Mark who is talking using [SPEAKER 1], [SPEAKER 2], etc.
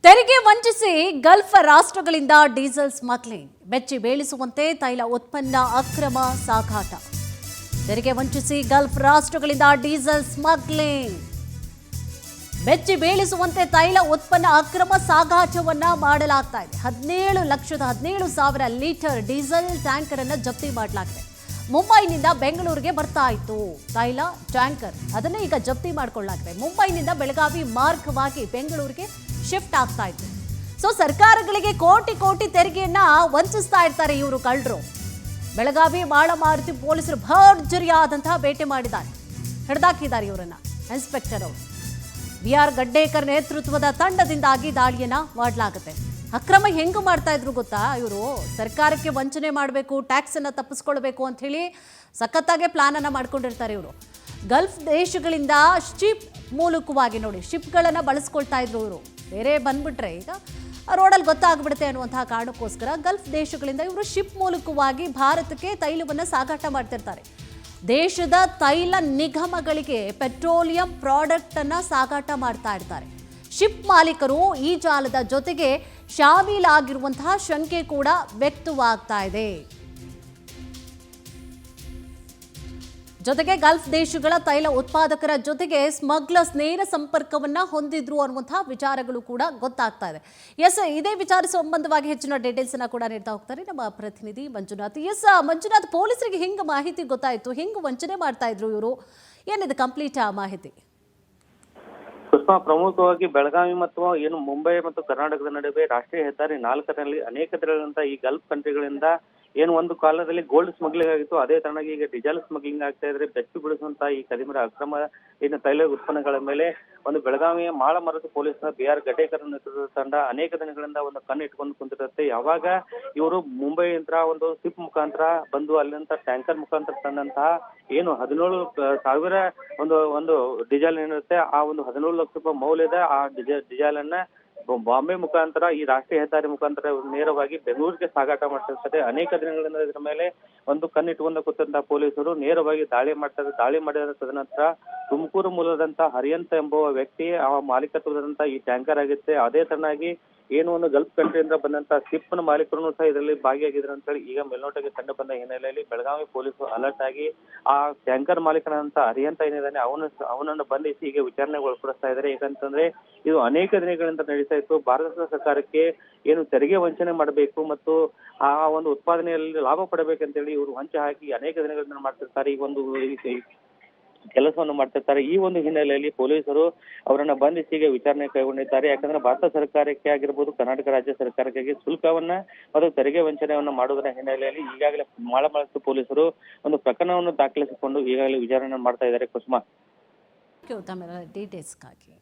[SPEAKER 1] ತೆರಿಗೆ ವಂಚಿಸಿ Gulf ರಾಷ್ಟ್ರಗಳಿಂದ diesel smuggling, ಬೆಚ್ಚಿ ಬೀಳಿಸುವಂತೆ ತೈಲ ಉತ್ಪನ್ನ ಅಕ್ರಮ ಸಾಗಾಟ. ತೆರಿಗೆ ವಂಚಿಸಿ ಗಲ್ಫ್ ರಾಷ್ಟ್ರಗಳಿಂದ ಡೀಸೆಲ್ ಸ್ಮಗ್ಲಿಂಗ್, ಬೆಚ್ಚಿ ಬೀಳಿಸುವಂತೆ ತೈಲ ಉತ್ಪನ್ನ ಅಕ್ರಮ ಸಾಗಾಟವನ್ನ ಮಾಡಲಾಗ್ತಾ ಇದೆ. 17,17,000 ಲೀಟರ್ ಡೀಸೆಲ್ ಟ್ಯಾಂಕರ್ ಅನ್ನು ಜಪ್ತಿ ಮಾಡಲಾಗಿದೆ. ಮುಂಬೈನಿಂದ ಬೆಂಗಳೂರಿಗೆ ಬರ್ತಾ ಇತ್ತು ತೈಲ ಟ್ಯಾಂಕರ್, ಅದನ್ನೇ ಈಗ ಜಪ್ತಿ ಮಾಡಿಕೊಳ್ಳಲಾಗಿದೆ. ಮುಂಬೈನಿಂದ ಬೆಳಗಾವಿ ಮಾರ್ಗವಾಗಿ ಬೆಂಗಳೂರಿಗೆ ಶಿಫ್ಟ್ ಆಗ್ತಾ ಇತ್ತು. ಸೊ ಸರ್ಕಾರಗಳಿಗೆ ಕೋಟಿ ಕೋಟಿ ತೆರಿಗೆಯನ್ನ ವಂಚಿಸ್ತಾ ಇರ್ತಾರೆ ಇವರು ಕಳ್ಳರು. ಬೆಳಗಾವಿ ಮಾಳಮಾರುತಿ ಪೊಲೀಸರು ಭರ್ಜರಿಯಾದಂತಹ ಬೇಟೆ ಮಾಡಿದ್ದಾರೆ, ಹಿಡಿದಾಕಿದ್ದಾರೆ ಇವರನ್ನ. ಇನ್ಸ್ಪೆಕ್ಟರ್ ಅವರು BR ಗಡ್ಡೇಕರ್ ನೇತೃತ್ವದ ತಂಡದಿಂದಾಗಿ ದಾಳಿಯನ್ನ ಮಾಡಲಾಗುತ್ತೆ. ಅಕ್ರಮ ಹೆಂಗು ಮಾಡ್ತಾ ಇದ್ರು ಗೊತ್ತಾ ಇವರು? ಸರ್ಕಾರಕ್ಕೆ ವಂಚನೆ ಮಾಡಬೇಕು, ಟ್ಯಾಕ್ಸ್ ಅನ್ನ ತಪ್ಪಿಸ್ಕೊಳ್ಬೇಕು ಅಂತ ಹೇಳಿ ಸಖತ್ತಾಗೆ ಪ್ಲಾನ್ ಅನ್ನ ಮಾಡ್ಕೊಂಡಿರ್ತಾರೆ ಇವರು. ಗಲ್ಫ್ ದೇಶಗಳಿಂದ ಶಿಪ್ ಮೂಲಕವಾಗಿ ನೋಡಿ ಶಿಪ್ಗಳನ್ನು ಬಳಸ್ಕೊಳ್ತಾ ಇದ್ರು ಇವರು. ಬೇರೆ ಬಂದ್ಬಿಟ್ರೆ ಈಗ ರೋಡಲ್ಲಿ ಗೊತ್ತಾಗ್ಬಿಡುತ್ತೆ ಅನ್ನುವಂತಹ ಕಾರಣಕ್ಕೋಸ್ಕರ ಗಲ್ಫ್ ದೇಶಗಳಿಂದ ಇವರು ಶಿಪ್ ಮೂಲಕವಾಗಿ ಭಾರತಕ್ಕೆ ತೈಲವನ್ನು ಸಾಗಾಟ ಮಾಡ್ತಿರ್ತಾರೆ. ದೇಶದ ತೈಲ ನಿಗಮಗಳಿಗೆ ಪೆಟ್ರೋಲಿಯಂ ಪ್ರಾಡಕ್ಟ್ ಅನ್ನ ಸಾಗಾಟ ಮಾಡ್ತಾ ಇರ್ತಾರೆ. ಶಿಪ್ ಮಾಲೀಕರು ಈ ಜಾಲದ ಜೊತೆಗೆ ಶಾಮೀಲಾಗಿರುವಂತಹ ಶಂಕೆ ಕೂಡ ವ್ಯಕ್ತವಾಗ್ತಾ ಇದೆ. ಜೊತೆಗೆ ಗಲ್ಫ್ ದೇಶಗಳ ತೈಲ ಉತ್ಪಾದಕರ ಜೊತೆಗೆ ಸ್ಮಗ್ಲರ್ಸ್ ನೇರ ಸಂಪರ್ಕವನ್ನ ಹೊಂದಿದ್ರು ಅನ್ನುವಂತಹ ವಿಚಾರಗಳು ಕೂಡ ಗೊತ್ತಾಗ್ತಾ ಇದೆ. ಎಸ್, ಇದೇ ವಿಚಾರ ಸಂಬಂಧವಾಗಿ ಹೆಚ್ಚಿನ ಡೀಟೇಲ್ಸ್ ಅನ್ನ ಕೂಡ ನೀಡ್ತಾ ಹೋಗ್ತಾರೆ ನಮ್ಮ ಪ್ರತಿನಿಧಿ ಮಂಜುನಾಥ್. ಎಸ್ ಮಂಜುನಾಥ್, ಪೊಲೀಸರಿಗೆ ಹೆಂಗ್ ಮಾಹಿತಿ ಗೊತ್ತಾಯ್ತು? ಹೆಂಗ್ ವಂಚನೆ ಮಾಡ್ತಾ ಇದ್ರು ಇವರು? ಏನಿದೆ ಕಂಪ್ಲೀಟ್ ಮಾಹಿತಿ?
[SPEAKER 2] ಪುಷ್ಪ, ಪ್ರಮುಖವಾಗಿ ಬೆಳಗಾವಿ ಮತ್ತು ಏನು ಮುಂಬೈ ಮತ್ತು ಕರ್ನಾಟಕದ ನಡುವೆ ರಾಷ್ಟ್ರೀಯ ಹೆದ್ದಾರಿ 4ರಲ್ಲಿ ಅನೇಕ ದಿನಗಳಿಂದ ಈ ಗಲ್ಫ್ ಕಂಟ್ರಿಗಳಿಂದ ಏನು ಒಂದು ಕಾಲದಲ್ಲಿ ಗೋಲ್ಡ್ ಸ್ಮಗ್ಲಿಂಗ್ ಆಗಿತ್ತು, ಅದೇ ತರನಾಗಿ ಈಗ ಡೀಸೆಲ್ ಸ್ಮಗ್ಲಿಂಗ್ ಆಗ್ತಾ ಇದ್ರೆ ಬೆಚ್ಚು ಬಿಡಿಸುವಂತ ಈ ಕದಿಮರ ಅಕ್ರಮ ಏನು ತೈಲ ಉತ್ಪನ್ನಗಳ ಮೇಲೆ ಒಂದು ಬೆಳಗಾವಿಯ ಮಾಳಮಾರುತಿ ಪೊಲೀಸ್ನ BR ಗಡ್ಡೇಕರ್ ನೇತೃತ್ವದ ತಂಡ ಅನೇಕ ದಿನಗಳಿಂದ ಒಂದು ಕಣ್ಣು ಇಟ್ಕೊಂಡು ಕುಂತಿರುತ್ತೆ. ಯಾವಾಗ ಇವರು ಮುಂಬೈಯಿಂದ ಒಂದು ಶಿಪ್ ಮುಖಾಂತರ ಬಂದು ಅಲ್ಲಿಂದ ಟ್ಯಾಂಕರ್ ಮುಖಾಂತರ ತಂದಂತಹ ಏನು 17,000 ಒಂದು ಡೀಸೆಲ್ ಏನಿರುತ್ತೆ, ಆ ಒಂದು 17 ಲಕ್ಷ ರೂಪಾಯಿ ಮೌಲ್ಯದ ಆ ಡೀಸೆಲ್ ಅನ್ನ ಬಾಂಬೆ ಮುಖಾಂತರ ಈ ರಾಷ್ಟ್ರೀಯ ಹೆದ್ದಾರಿ ಮುಖಾಂತರ ನೇರವಾಗಿ ಬೆಂಗಳೂರಿಗೆ ಸಾಗಾಟ ಮಾಡ್ತಿರ್ತಾರೆ. ಅನೇಕ ದಿನಗಳಿಂದ ಇದರ ಮೇಲೆ ಒಂದು ಕಣ್ಣಿಟ್ಟುಕೊಂಡು ಕೂತಂತಹ ಪೊಲೀಸರು ನೇರವಾಗಿ ದಾಳಿ ಮಾಡ್ತಾರೆ. ದಾಳಿ ಮಾಡಿದ ತದನಂತರ ತುಮಕೂರು ಮೂಲದಂತ ಹರಿಯಂತ ಎಂಬುವ ವ್ಯಕ್ತಿ ಆ ಮಾಲೀಕತ್ವದಂತ ಈ ಟ್ಯಾಂಕರ್ ಆಗಿತ್ತೆ. ಅದೇ ತರನಾಗಿ ಏನು ಒಂದು ಗಲ್ಫ್ ಕಂಟ್ರಿಯಿಂದ ಬಂದಂತ ಶಿಪ್ನ ಮಾಲೀಕರು ಸಹ ಇದರಲ್ಲಿ ಭಾಗಿಯಾಗಿದ್ರು ಅಂತ ಹೇಳಿ ಈಗ ಮೇಲ್ನೋಟಕ್ಕೆ ಕಂಡು ಬಂದ ಹಿನ್ನೆಲೆಯಲ್ಲಿ ಬೆಳಗಾವಿ ಪೊಲೀಸರು ಅಲರ್ಟ್ ಆಗಿ ಆ ಟ್ಯಾಂಕರ್ ಮಾಲೀಕನಂತ ಹರಿಯಂತ ಏನಿದ್ದಾನೆ ಅವನನ್ನು ಬಂಧಿಸಿ ಈಗ ವಿಚಾರಣೆಗೆ ಒಳಪಡಿಸ್ತಾ ಇದ್ದಾರೆ. ಯಾಕಂತಂದ್ರೆ ಇದು ಅನೇಕ ದಿನಗಳಿಂದ ನಡೀತಾ ಇತ್ತು. ಭಾರತ ಸರ್ಕಾರಕ್ಕೆ ಏನು ತೆರಿಗೆ ವಂಚನೆ ಮಾಡಬೇಕು ಮತ್ತು ಆ ಒಂದು ಉತ್ಪಾದನೆಯಲ್ಲಿ ಲಾಭ ಪಡಬೇಕಂತೇಳಿ ಇವರು ವಂಚನೆ ಹಾಕಿ ಅನೇಕ ದಿನಗಳಿಂದ ಮಾಡ್ತಿರ್ತಾರೆ. ಈ ಒಂದು ಕೆಲಸವನ್ನು ಮಾಡ್ತಿರ್ತಾರೆ. ಈ ಒಂದು ಹಿನ್ನೆಲೆಯಲ್ಲಿ ಪೊಲೀಸರು ಅವರನ್ನ ಬಂಧಿಸಿ ಈಗ ವಿಚಾರಣೆ ಕೈಗೊಂಡಿದ್ದಾರೆ. ಯಾಕಂದ್ರೆ ಭಾರತ ಸರ್ಕಾರಕ್ಕೆ ಆಗಿರ್ಬೋದು, ಕರ್ನಾಟಕ ರಾಜ್ಯ ಸರ್ಕಾರಕ್ಕೆ ಶುಲ್ಕವನ್ನ ಮತ್ತು ತೆರಿಗೆ ವಂಚನೆಯನ್ನ ಮಾಡುವುದರ ಹಿನ್ನೆಲೆಯಲ್ಲಿ ಈಗಾಗಲೇ ಮಾಳಮಾರುತಿ ಪೊಲೀಸರು ಒಂದು ಪ್ರಕರಣವನ್ನು ದಾಖಲಿಸಿಕೊಂಡು ಈಗಾಗಲೇ ವಿಚಾರಣೆ ಮಾಡ್ತಾ ಇದ್ದಾರೆ. ಕುಸುಮಾ,
[SPEAKER 1] ಡೀಟೇಲ್ಸ್ಗಾಗಿ